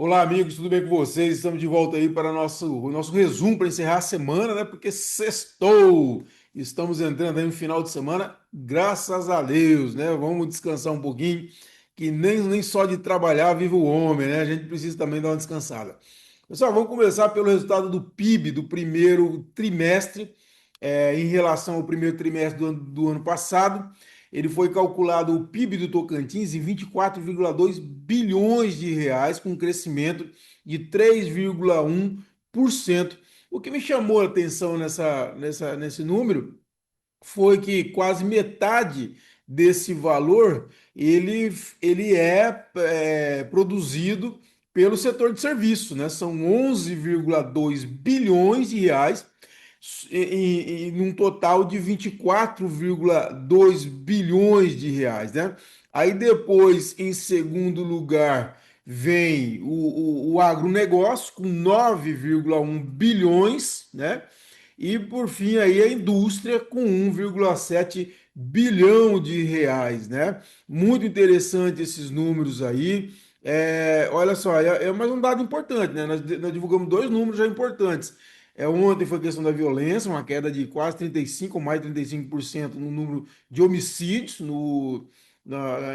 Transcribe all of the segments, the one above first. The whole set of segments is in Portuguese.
Olá, amigos, tudo bem com vocês? Estamos de volta aí para o nosso resumo para encerrar a semana, né? Porque sextou! Estamos entrando aí no final de semana, graças a Deus, né? Vamos descansar um pouquinho, que nem só de trabalhar vive o homem, né? A gente precisa também dar uma descansada. Pessoal, vamos começar pelo resultado do PIB do primeiro trimestre, em relação ao primeiro trimestre do ano passado. Ele foi calculado o PIB do Tocantins em 24,2 bilhões de reais, com um crescimento de 3,1%. O que me chamou a atenção nesse número foi que quase metade desse valor ele é produzido pelo setor de serviço, né? São 11,2 bilhões de reais em um total de 24,2 bilhões de reais, né? Aí depois, em segundo lugar, vem o agronegócio com 9,1 bilhões, né? E por fim aí a indústria com 1,7 bilhão de reais, né? Muito interessante esses números aí. Olha só, é mais um dado importante, né? Nós divulgamos dois números já importantes. Ontem foi a questão da violência, uma queda de quase 35, ou mais de 35% no número de homicídios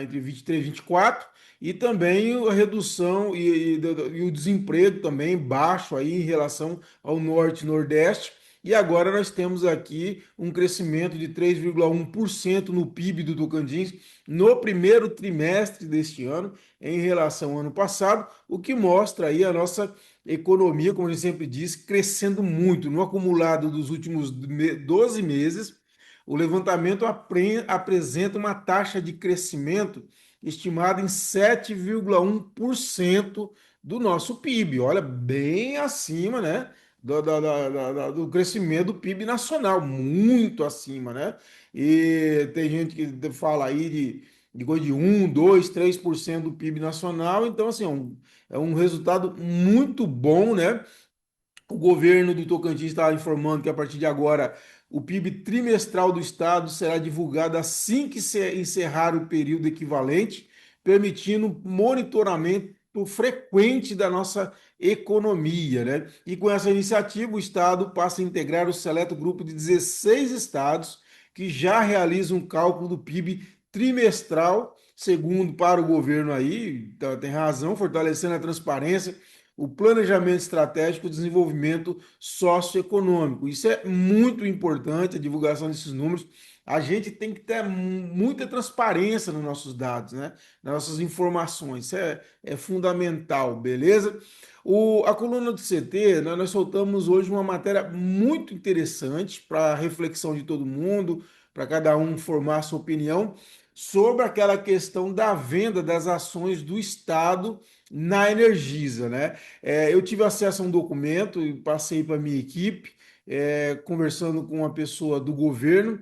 entre 23 e 24, e também a redução e o desemprego também baixo aí em relação ao norte e nordeste. E agora nós temos aqui um crescimento de 3,1% no PIB do Tocantins no primeiro trimestre deste ano em relação ao ano passado, o que mostra aí a nossa economia, como a gente sempre diz, crescendo muito. No acumulado dos últimos 12 meses, o levantamento apresenta uma taxa de crescimento estimada em 7,1% do nosso PIB. Olha, bem acima, né? Do crescimento do PIB nacional, muito acima, né? E tem gente que fala aí de coisa de 1, 2, 3% do PIB nacional, então, assim, é um resultado muito bom, né? O governo do Tocantins está informando que a partir de agora o PIB trimestral do estado será divulgado assim que se encerrar o período equivalente, permitindo monitoramento frequente da nossa economia, né? E com essa iniciativa, o estado passa a integrar o seleto grupo de 16 estados que já realizam um cálculo do PIB trimestral, segundo para o governo aí, tem razão, fortalecendo a transparência, o planejamento estratégico e o desenvolvimento socioeconômico. Isso é muito importante, a divulgação desses números. A gente tem que ter muita transparência nos nossos dados, né? Nas nossas informações. Isso é fundamental, beleza? A coluna do CT, nós soltamos hoje uma matéria muito interessante para a reflexão de todo mundo, para cada um formar a sua opinião, sobre aquela questão da venda das ações do Estado na Energisa, né? Eu tive acesso a um documento e passei para a minha equipe, conversando com uma pessoa do governo,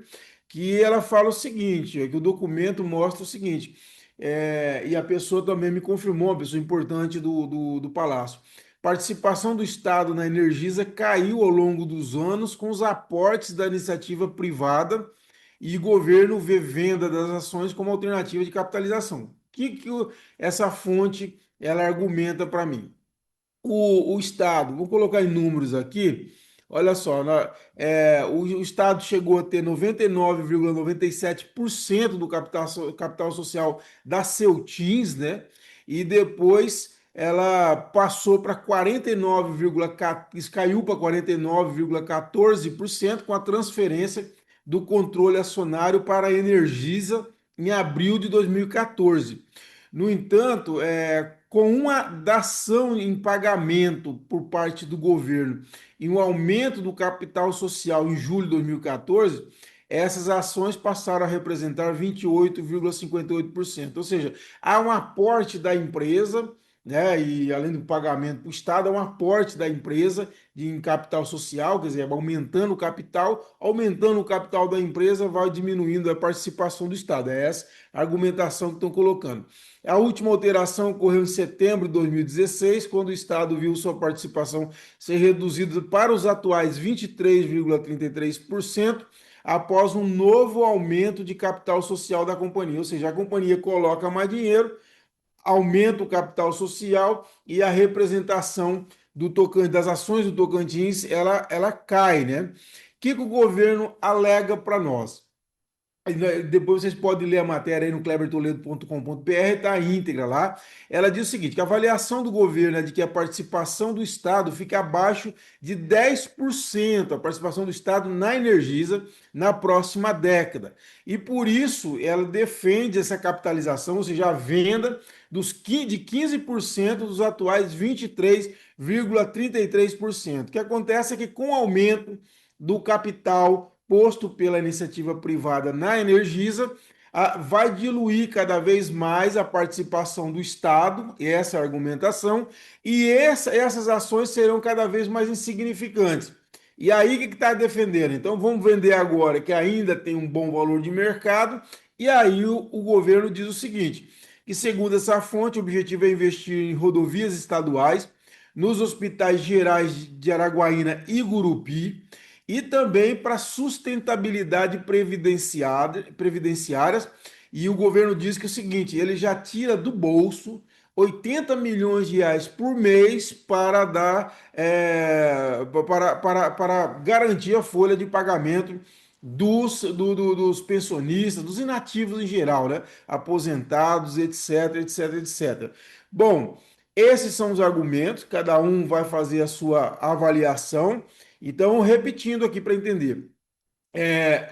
que ela fala o seguinte, que o documento mostra o seguinte, e a pessoa também me confirmou, uma pessoa importante do Palácio. Participação do Estado na Energisa caiu ao longo dos anos com os aportes da iniciativa privada e o governo vê venda das ações como alternativa de capitalização. Essa fonte ela argumenta para mim? O Estado, vou colocar em números aqui, olha só, o Estado chegou a ter 99,97% do capital social da Celtins, né? E depois ela passou para 49,14%, caiu para 49,14% com a transferência do controle acionário para a Energisa em abril de 2014. No entanto, com uma dação em pagamento por parte do governo e um aumento do capital social em julho de 2014, essas ações passaram a representar 28,58%. Ou seja, há um aporte da empresa, né, e além do pagamento para o Estado, há um aporte da empresa em capital social, quer dizer, aumentando o capital da empresa, vai diminuindo a participação do Estado. É essa a argumentação que estão colocando. A última alteração ocorreu em setembro de 2016, quando o Estado viu sua participação ser reduzida para os atuais 23,33%, após um novo aumento de capital social da companhia. Ou seja, a companhia coloca mais dinheiro, aumenta o capital social e a representação das ações do Tocantins, ela cai, né? O que o governo alega para nós? Depois vocês podem ler a matéria aí no klebertoledo.com.br, está a íntegra lá. Ela diz o seguinte: que a avaliação do governo é de que a participação do Estado fica abaixo de 10%, a participação do Estado na Energisa na próxima década. E por isso ela defende essa capitalização, ou seja, a venda de 15% dos atuais 23,33%. O que acontece é que com o aumento do capital posto pela iniciativa privada na Energisa, vai diluir cada vez mais a participação do Estado, essa é a argumentação, e essas ações serão cada vez mais insignificantes. E aí, o que está defendendo? Então, vamos vender agora que ainda tem um bom valor de mercado, e aí o governo diz o seguinte: que, segundo essa fonte, o objetivo é investir em rodovias estaduais, nos hospitais gerais de Araguaína e Gurupi, e também para sustentabilidade previdenciárias. E o governo diz que é o seguinte: ele já tira do bolso 80 milhões de reais por mês para dar para garantir a folha de pagamento dos pensionistas, dos inativos em geral, né? Aposentados, etc, etc, etc. Bom, esses são os argumentos, cada um vai fazer a sua avaliação. Então, repetindo aqui para entender,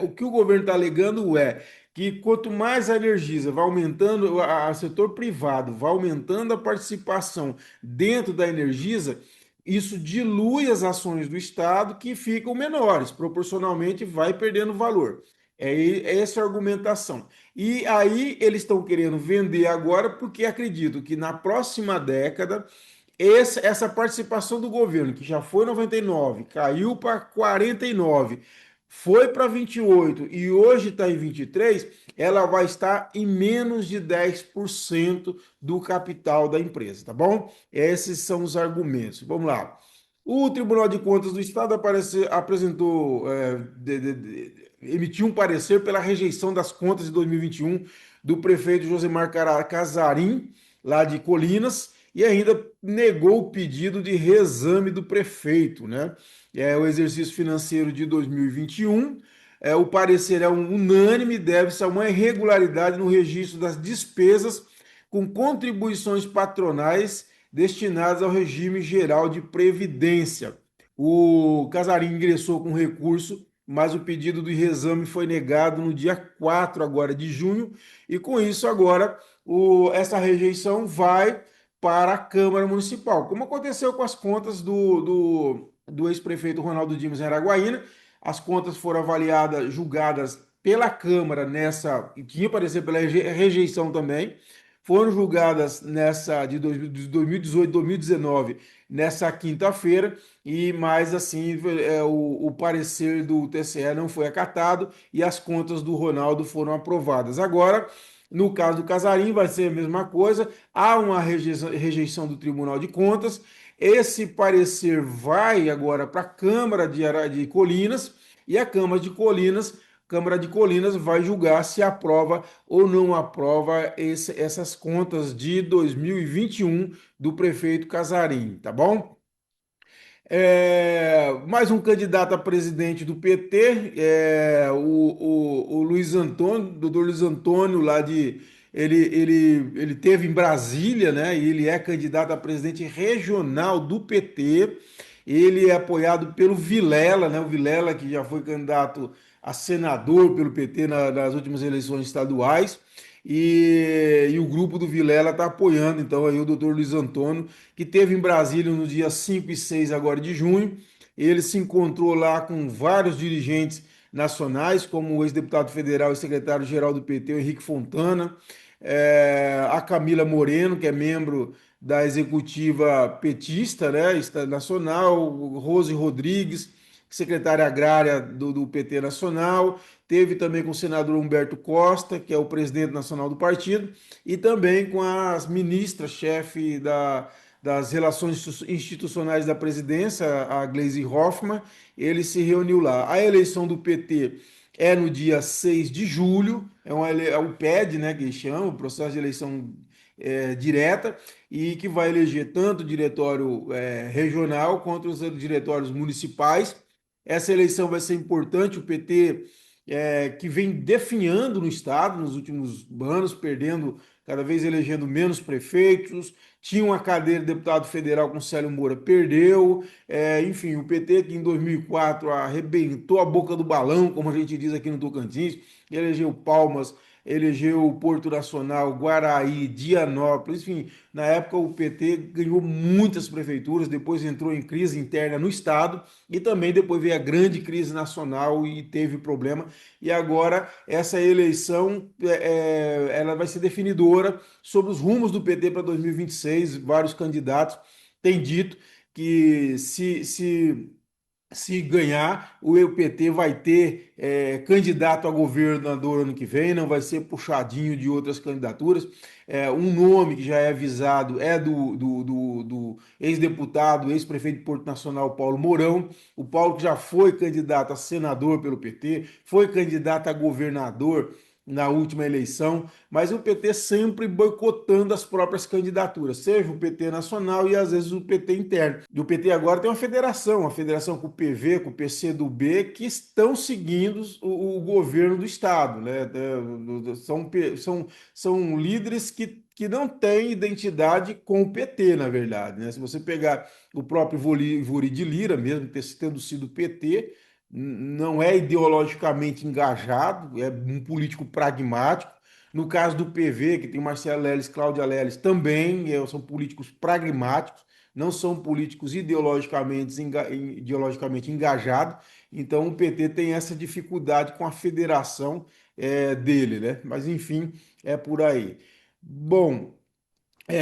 o que o governo está alegando é que quanto mais a Energisa vai aumentando, o setor privado vai aumentando a participação dentro da Energisa, isso dilui as ações do Estado que ficam menores, proporcionalmente vai perdendo valor. É essa a argumentação. E aí eles estão querendo vender agora porque acreditam que na próxima década essa participação do governo, que já foi 99, caiu para 49, foi para 28 e hoje está em 23, ela vai estar em menos de 10% do capital da empresa, tá bom? Esses são os argumentos. Vamos lá. O Tribunal de Contas do Estado apresentou, emitiu um parecer pela rejeição das contas de 2021 do prefeito Josemar Casarim, lá de Colinas, e ainda negou o pedido de reexame do prefeito, né? O exercício financeiro de 2021. O parecer é unânime, deve-se a uma irregularidade no registro das despesas com contribuições patronais destinadas ao regime geral de previdência. O Casarim ingressou com recurso, mas o pedido de reexame foi negado no dia 4 agora de junho, e com isso agora essa rejeição vai para a Câmara Municipal, como aconteceu com as contas do ex-prefeito Ronaldo Dimas em Araguaína. As contas foram avaliadas, julgadas pela Câmara nessa, e tinha parecer pela rejeição também, foram julgadas nessa de 2018, 2019, nessa quinta-feira, e mais assim, o parecer do TCE não foi acatado e as contas do Ronaldo foram aprovadas. Agora, no caso do Casarim, vai ser a mesma coisa, há uma rejeição do Tribunal de Contas. Esse parecer vai agora para a Câmara de Colinas, e a Câmara de Colinas vai julgar se aprova ou não aprova essas contas de 2021 do prefeito Casarim, tá bom? Mais um candidato a presidente do PT, o Luiz Antônio, doutor Luiz Antônio, ele teve em Brasília, né? E ele é candidato a presidente regional do PT. Ele é apoiado pelo Vilela, né? O Vilela, que já foi candidato a senador pelo PT nas últimas eleições estaduais. E o grupo do Vilela está apoiando, então, aí o doutor Luiz Antônio, que teve em Brasília no dia 5 e 6 agora de junho. Ele se encontrou lá com vários dirigentes nacionais, como o ex-deputado federal e secretário-geral do PT, o Henrique Fontana, a Camila Moreno, que é membro da executiva petista, né, nacional, Rose Rodrigues, secretária agrária do PT Nacional, teve também com o senador Humberto Costa, que é o presidente nacional do partido, e também com as ministras-chefe das relações institucionais da presidência, a Gleisi Hoffmann. Ele se reuniu lá. A eleição do PT é no dia 6 de julho, é o PED, né, que chama, o processo de eleição direta e que vai eleger tanto o diretório regional quanto os diretórios municipais. Essa eleição vai ser importante. O PT, que vem definhando no estado nos últimos anos, perdendo cada vez elegendo menos prefeitos, tinha uma cadeira de deputado federal com Célio Moura, perdeu. Enfim, o PT que em 2004 arrebentou a boca do balão, como a gente diz aqui no Tocantins, elegeu Palmas, elegeu Porto Nacional, Guaraí, Dianópolis, enfim, na época o PT ganhou muitas prefeituras, depois entrou em crise interna no estado e também depois veio a grande crise nacional e teve problema. E agora essa eleição ela vai ser definidora sobre os rumos do PT para 2026. Vários candidatos têm dito que se ganhar, o PT vai ter candidato a governador ano que vem, não vai ser puxadinho de outras candidaturas. Um nome que já é avisado é do ex-deputado, ex-prefeito de Porto Nacional, Paulo Mourão. O Paulo que já foi candidato a senador pelo PT, foi candidato a governador na última eleição, mas o PT sempre boicotando as próprias candidaturas, seja o PT nacional e às vezes o PT interno. E o PT agora tem uma federação com o PV, com o PCdoB, que estão seguindo o governo do Estado, né? São líderes que não têm identidade com o PT, na verdade, né? Se você pegar o próprio Ivori de Lira, mesmo tendo sido PT, não é ideologicamente engajado, é um político pragmático. No caso do PV, que tem Marcelo Leles, Cláudia Leles, também são políticos pragmáticos, não são políticos ideologicamente engajados. Então o PT tem essa dificuldade com a federação dele, né? Mas enfim, é por aí. Bom,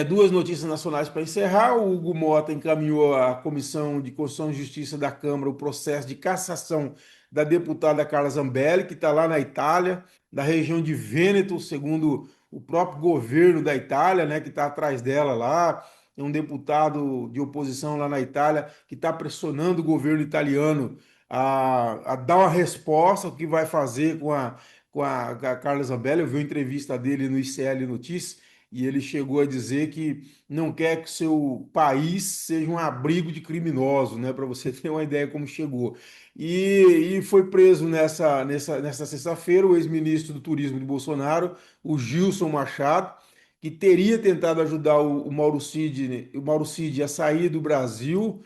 duas notícias nacionais para encerrar. O Hugo Mota encaminhou à Comissão de Constituição e Justiça da Câmara o processo de cassação da deputada Carla Zambelli, que está lá na Itália, da região de Vêneto, segundo o próprio governo da Itália, né, que está atrás dela lá. É um deputado de oposição lá na Itália que está pressionando o governo italiano a dar uma resposta, o que vai fazer com a Carla Zambelli. Eu vi uma entrevista dele no ICL Notícias e ele chegou a dizer que não quer que seu país seja um abrigo de criminosos, né? Para você ter uma ideia como chegou. E foi preso nessa sexta-feira o ex-ministro do Turismo de Bolsonaro, o Gilson Machado, que teria tentado ajudar o Mauro Cid a sair do Brasil,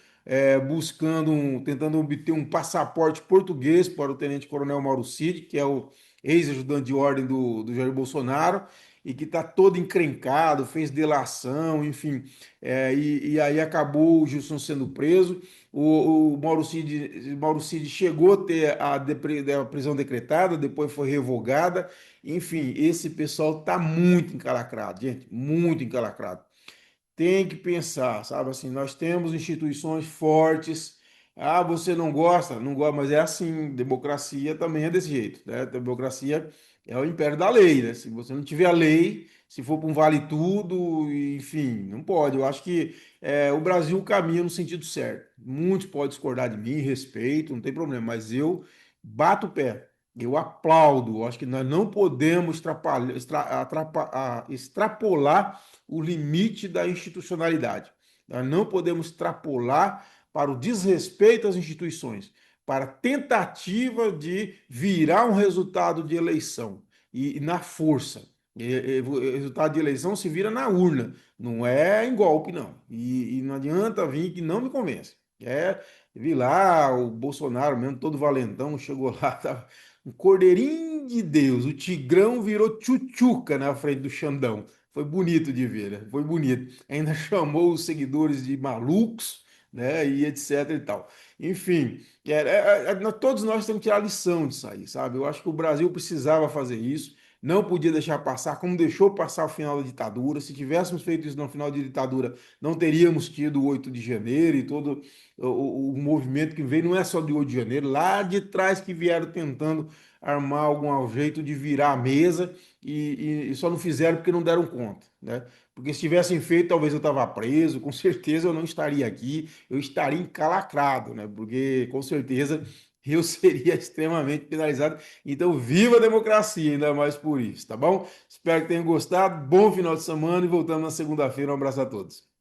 tentando obter um passaporte português para o tenente-coronel Mauro Cid, que é o ex-ajudante de ordem do Jair Bolsonaro e que está todo encrencado, fez delação, enfim, e aí acabou o Gilson sendo preso. O Mauro Cid chegou a ter a prisão decretada, depois foi revogada. Enfim, esse pessoal está muito encalacrado, gente, muito encalacrado. Tem que pensar, sabe assim, nós temos instituições fortes. Ah, você não gosta? Não gosta, mas é assim, democracia também é desse jeito, né? Democracia é o império da lei, né? Se você não tiver a lei, se for para um vale tudo, enfim, não pode. Eu acho que o Brasil caminha no sentido certo. Muitos podem discordar de mim, respeito, não tem problema, mas eu bato o pé. Eu aplaudo. Eu acho que nós não podemos extrapolar o limite da institucionalidade. Nós não podemos extrapolar para o desrespeito às instituições, para a tentativa de virar um resultado de eleição e na força. O resultado de eleição se vira na urna, não é em golpe, não. E não adianta vir que não me convence. Vi lá o Bolsonaro mesmo, todo valentão, chegou lá, tava um cordeirinho de Deus, o Tigrão virou tchutchuca na frente do Xandão. Foi bonito de ver, né? Foi bonito. Ainda chamou os seguidores de malucos, né? E etc e tal. Enfim, todos nós temos que tirar lição disso aí, sabe? Eu acho que o Brasil precisava fazer isso, não podia deixar passar, como deixou passar o final da ditadura. Se tivéssemos feito isso no final da ditadura, não teríamos tido o 8 de janeiro e todo o movimento que veio, não é só de 8 de janeiro, lá de trás que vieram tentando armar algum jeito de virar a mesa e só não fizeram porque não deram conta, né? Porque se tivessem feito, talvez eu estava preso, com certeza eu não estaria aqui, eu estaria encalacrado, né? Porque com certeza eu seria extremamente penalizado. Então, viva a democracia, ainda mais por isso, tá bom? Espero que tenham gostado. Bom final de semana e voltamos na segunda-feira. Um abraço a todos.